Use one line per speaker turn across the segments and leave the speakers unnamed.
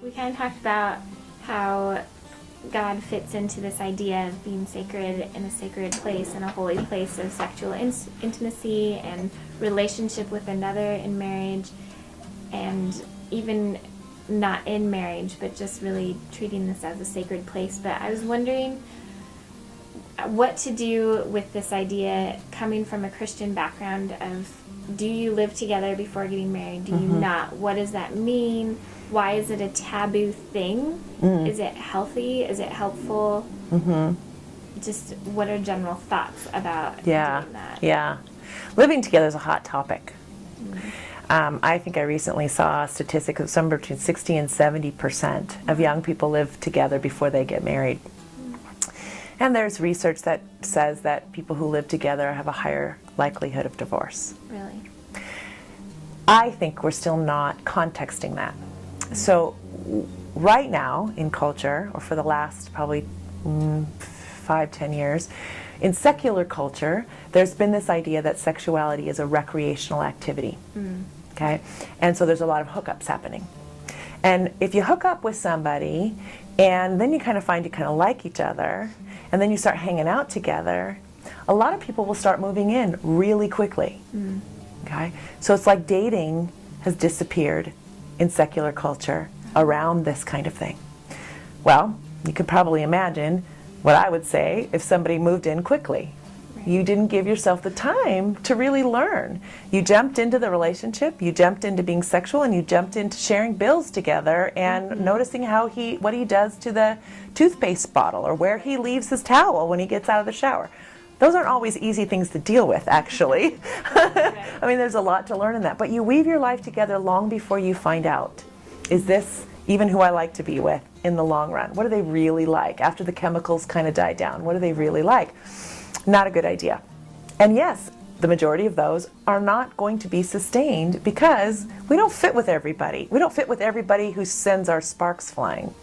We kind of talked about how God fits into this idea of being sacred in a sacred place, in a holy place of sexual intimacy and relationship with another in marriage, and even not in marriage, but just really treating this as a sacred place. But I was wondering what to do with this idea coming from a Christian background of, do you live together before getting married? Do you not? What does that mean? Why is it a taboo thing? Is it healthy? Is it helpful? Just what are general thoughts about doing that?
Yeah. Living together is a hot topic. I think I recently saw a statistic of somewhere between 60 and 70% of young people live together before they get married. And there's research that says that people who live together have a higher likelihood of divorce.
Really?
I think we're still not contexting that. So right now in culture, or for the last probably 5-10 years, in secular culture, there's been this idea that sexuality is a recreational activity. Okay? And so there's a lot of hookups happening. And if you hook up with somebody, and then you kind of find you kind of like each other, and then you start hanging out together, a lot of people will start moving in really quickly. Okay? So it's like dating has disappeared in secular culture around this kind of thing. Well, you could probably imagine what I would say if somebody moved in quickly. You didn't give yourself the time to really learn. You jumped into the relationship, you jumped into being sexual, and you jumped into sharing bills together and noticing what he does to the toothpaste bottle, or where he leaves his towel when he gets out of the shower. Those aren't always easy things to deal with, actually. I mean, there's a lot to learn in that. But you weave your life together long before you find out, is this even who I like to be with in the long run? What do they really like? After the chemicals kind of die down, what do they really like? Not a good idea. And yes, the majority of those are not going to be sustained because we don't fit with everybody. We don't fit with everybody who sends our sparks flying.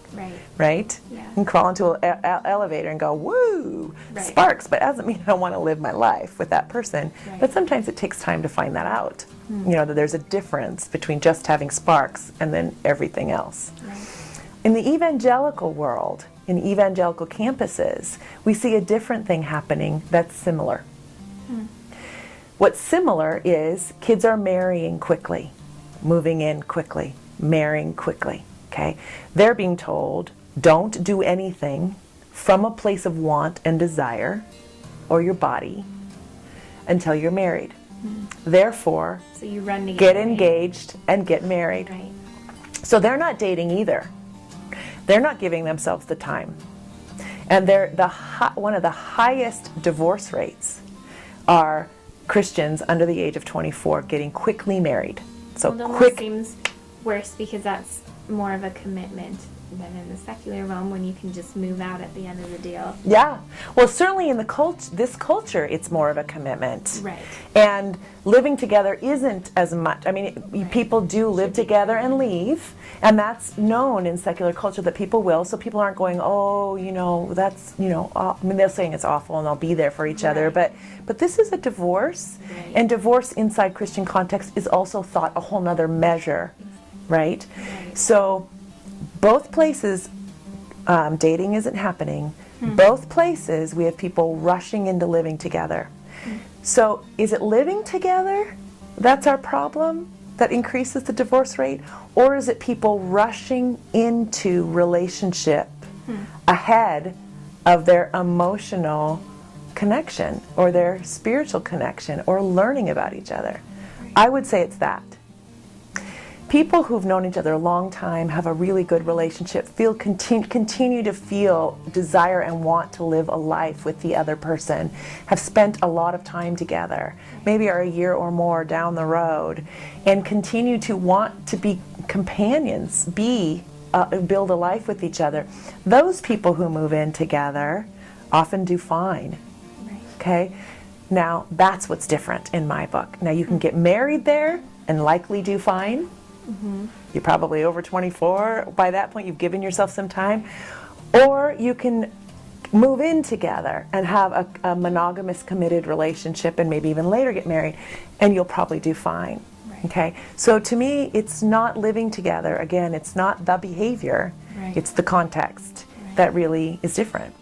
Right?
Yeah.
You can crawl into an elevator and go, woo, sparks, but it doesn't mean I don't want to live my life with that person. But sometimes it takes time to find that out. You know, that there's a difference between just having sparks and then everything else. In the evangelical world, in evangelical campuses, we see a different thing happening that's similar. What's similar is kids are marrying quickly, moving in quickly, marrying quickly, okay? They're being told, don't do anything from a place of want and desire, or your body, until you're married. Therefore,
So you run to
get engaged and get married. So they're not dating either. They're not giving themselves the time. And one of the highest divorce rates are Christians under the age of 24 getting quickly married. So
Well, it almost
quick.
seems worse because that's more of a commitment than in the secular realm when you can just move out at the end of the deal.
Yeah. Well, certainly in this culture, it's more of a commitment.
Right.
And living together isn't as much. I mean, people do live together and leave, and that's known in secular culture that people will. So people aren't going, oh, that's, I mean, they're saying it's awful and they'll be there for each other. But this is a divorce, and divorce inside Christian context is also thought a whole nother measure, right? So both places, dating isn't happening. Both places, we have people rushing into living together. So is it living together that's our problem that increases the divorce rate? Or is it people rushing into relationship ahead of their emotional connection or their spiritual connection or learning about each other? I would say it's that. People who've known each other a long time, have a really good relationship, continue to feel desire and want to live a life with the other person, have spent a lot of time together, maybe are a year or more down the road, and continue to want to be companions, build a life with each other. Those people who move in together often do fine. Okay? Now, that's what's different in my book. Now, you can get married there and likely do fine. You're probably over 24 by that point. You've given yourself some time. Or you can move in together and have a monogamous, committed relationship and maybe even later get married, and you'll probably do fine. Okay, so to me, it's not living together. Again, it's not the behavior,
Right.
it's the context
Right.
that really is different.